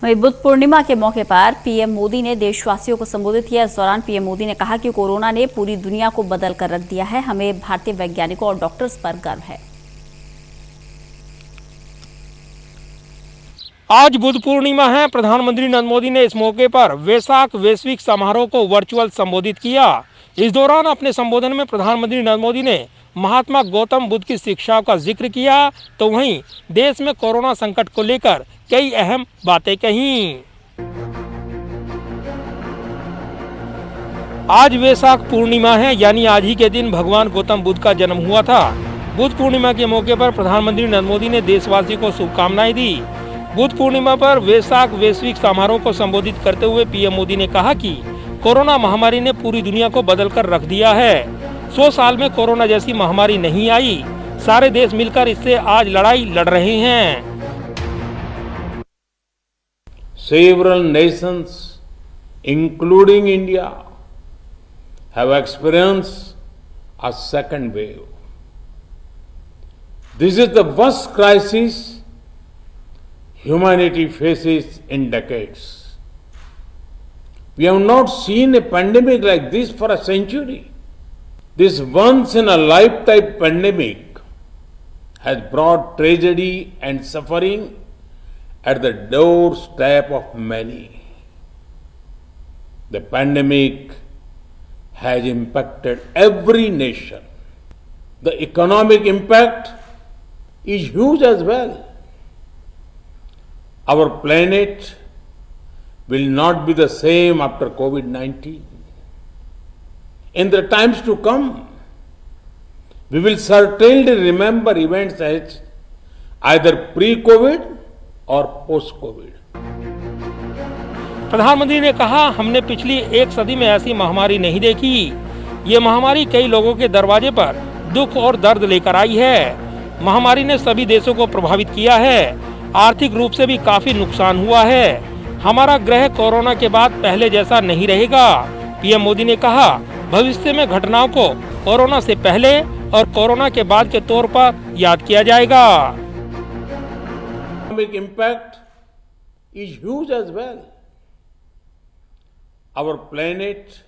वहीं बुद्ध पूर्णिमा के मौके पर पीएम मोदी ने देशवासियों को संबोधित किया। इस दौरान पीएम मोदी ने कहा कि कोरोना ने पूरी दुनिया को बदल कर रख दिया है। हमें भारतीय वैज्ञानिकों और डॉक्टर्स पर गर्व है। आज बुद्ध पूर्णिमा है। प्रधानमंत्री नरेंद्र मोदी ने इस मौके पर वैसाख वैश्विक समारोह को वर्चुअल संबोधित किया। इस दौरान अपने संबोधन में प्रधानमंत्री नरेंद्र मोदी ने महात्मा गौतम बुद्ध की शिक्षाओं का जिक्र किया, तो वहीं देश में कोरोना संकट को लेकर कई अहम बातें कहीं। आज वैसाख पूर्णिमा है, यानी आज ही के दिन भगवान गौतम बुद्ध का जन्म हुआ था। बुद्ध पूर्णिमा के मौके पर प्रधानमंत्री नरेंद्र मोदी ने देशवासियों को शुभकामनाएं दी। बुद्ध पूर्णिमा पर वैसाख वैश्विक समारोह को संबोधित करते हुए पीएम मोदी ने कहा कि कोरोना महामारी ने पूरी दुनिया को बदल कर रख दिया है। 100 साल में कोरोना जैसी महामारी नहीं आई। सारे देश मिलकर इससे आज लड़ाई लड़ रहे हैं। Several nations, including India, have experienced a second wave. This is the worst crisis humanity faces in decades. We have not seen a pandemic like this for a century. This once-in-a-lifetime pandemic has brought tragedy and suffering at the doorstep of many. The pandemic has impacted every nation. The economic impact is huge as well. Our planet will not be the same after COVID-19. In the times to come, we will certainly remember events as either pre-COVID और post Covid. प्रधानमंत्री ने कहा, हमने पिछली एक सदी में ऐसी महामारी नहीं देखी। ये महामारी कई लोगों के दरवाजे पर दुख और दर्द लेकर आई है। महामारी ने सभी देशों को प्रभावित किया है। आर्थिक रूप से भी काफी नुकसान हुआ है। हमारा ग्रह कोरोना के बाद पहले जैसा नहीं रहेगा। पीएम मोदी ने कहा, भविष्य में घटनाओं को कोरोना से पहले और कोरोना के बाद के तौर पर याद किया जाएगा। Economic impact is huge as well. Our planet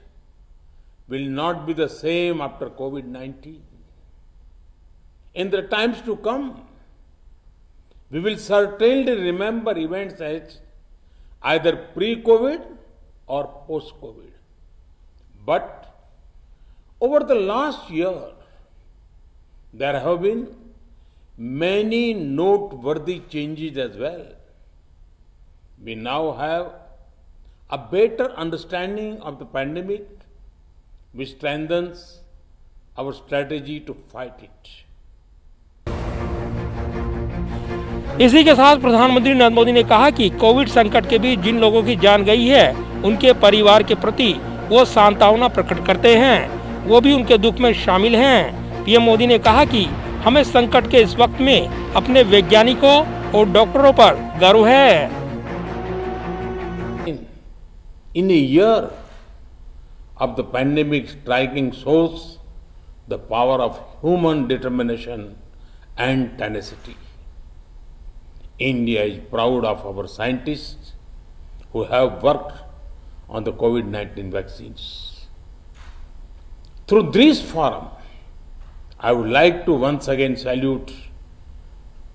will not be the same after COVID-19. In the times to come, we will certainly remember events as either pre-COVID or post-COVID. But over the last year, there have been many noteworthy changes as well. We now have a better understanding of the pandemic, which strengthens our strategy to fight it. इसी के साथ प्रधानमंत्री नरेंद्र मोदी ने कहा कि Covid संकट के बीच जिन लोगों की जान गई है, उनके परिवार के प्रति वो सांत्वना प्रकट करते हैं। वो भी उनके दुख में शामिल हैं। पीएम मोदी ने कहा कि हमें संकट के इस वक्त में अपने वैज्ञानिकों और डॉक्टरों पर गर्व है। In a year of the pandemic striking shows the power of human determination and tenacity. India is proud of our scientists who have worked on the COVID-19 vaccines. Through this forum, I would like to once again salute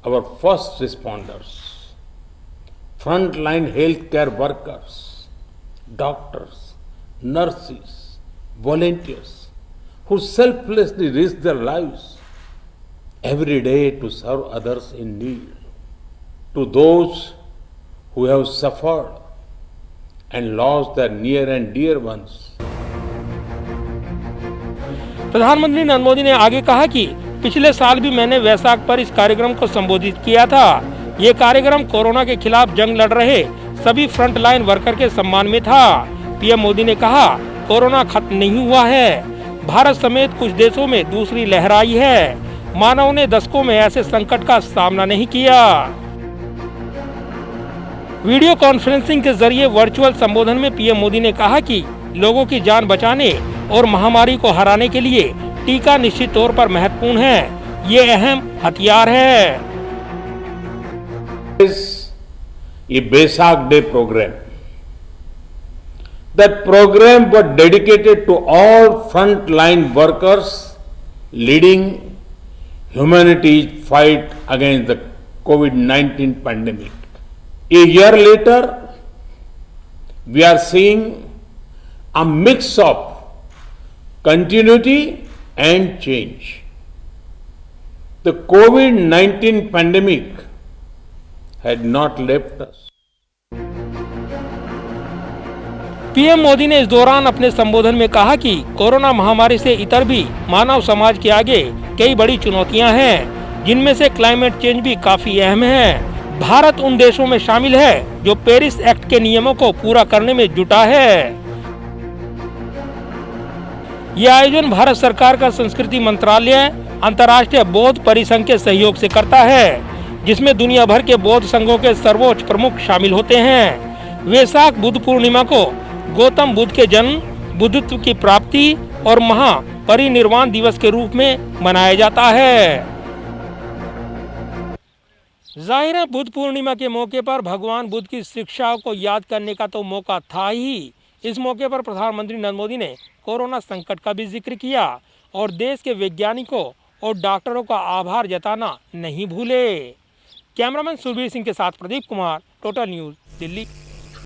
our first responders, frontline healthcare workers, doctors, nurses, volunteers who selflessly risk their lives every day to serve others in need. To those who have suffered and lost their near and dear ones, प्रधानमंत्री नरेंद्र मोदी ने आगे कहा कि पिछले साल भी मैंने वैसाख पर इस कार्यक्रम को संबोधित किया था। ये कार्यक्रम कोरोना के खिलाफ जंग लड़ रहे सभी फ्रंटलाइन वर्कर के सम्मान में था। पीएम मोदी ने कहा, कोरोना खत्म नहीं हुआ है। भारत समेत कुछ देशों में दूसरी लहर आई है। मानव ने दशकों में ऐसे संकट का सामना नहीं किया। वीडियो कॉन्फ्रेंसिंग के जरिए वर्चुअल संबोधन में पीएम मोदी ने कहा कि लोगों की जान बचाने और महामारी को हराने के लिए टीका निश्चित तौर पर महत्वपूर्ण है। ये अहम हथियार है। ये Baisakh day program, that program was dedicated to all frontline workers leading humanity's fight against the COVID-19 pandemic. A year later, we are seeing a mix of continuity and change. The COVID-19 pandemic had not left us. PM Modi ने इस दौरान अपने संबोधन में कहा कि corona महामारी से इतर भी मानव समाज के आगे कई बड़ी चुनौतियां हैं, जिनमें से क्लाइमेट चेंज भी काफी अहम है। भारत उन देशों में शामिल है जो पेरिस एक्ट के नियमों को पूरा करने में जुटा है। यह आयोजन भारत सरकार का संस्कृति मंत्रालय अंतर्राष्ट्रीय बौद्ध परिसंघ के सहयोग से करता है, जिसमें दुनिया भर के बौद्ध संघों के सर्वोच्च प्रमुख शामिल होते हैं। वैशाख बुद्ध पूर्णिमा को गौतम बुद्ध के जन्म, बुद्धत्व की प्राप्ति और महापरिनिर्वाण दिवस के रूप में मनाया जाता है। जाहिर है, बुद्ध पूर्णिमा के मौके पर भगवान बुद्ध की शिक्षाओं को याद करने का तो मौका था ही। इस मौके पर प्रधानमंत्री नरेंद्र मोदी ने कोरोना संकट का भी जिक्र किया और देश के वैज्ञानिकों और डॉक्टरों का आभार जताना नहीं भूले। कैमरामैन सुरवीर सिंह के साथ प्रदीप कुमार, टोटल न्यूज़, दिल्ली।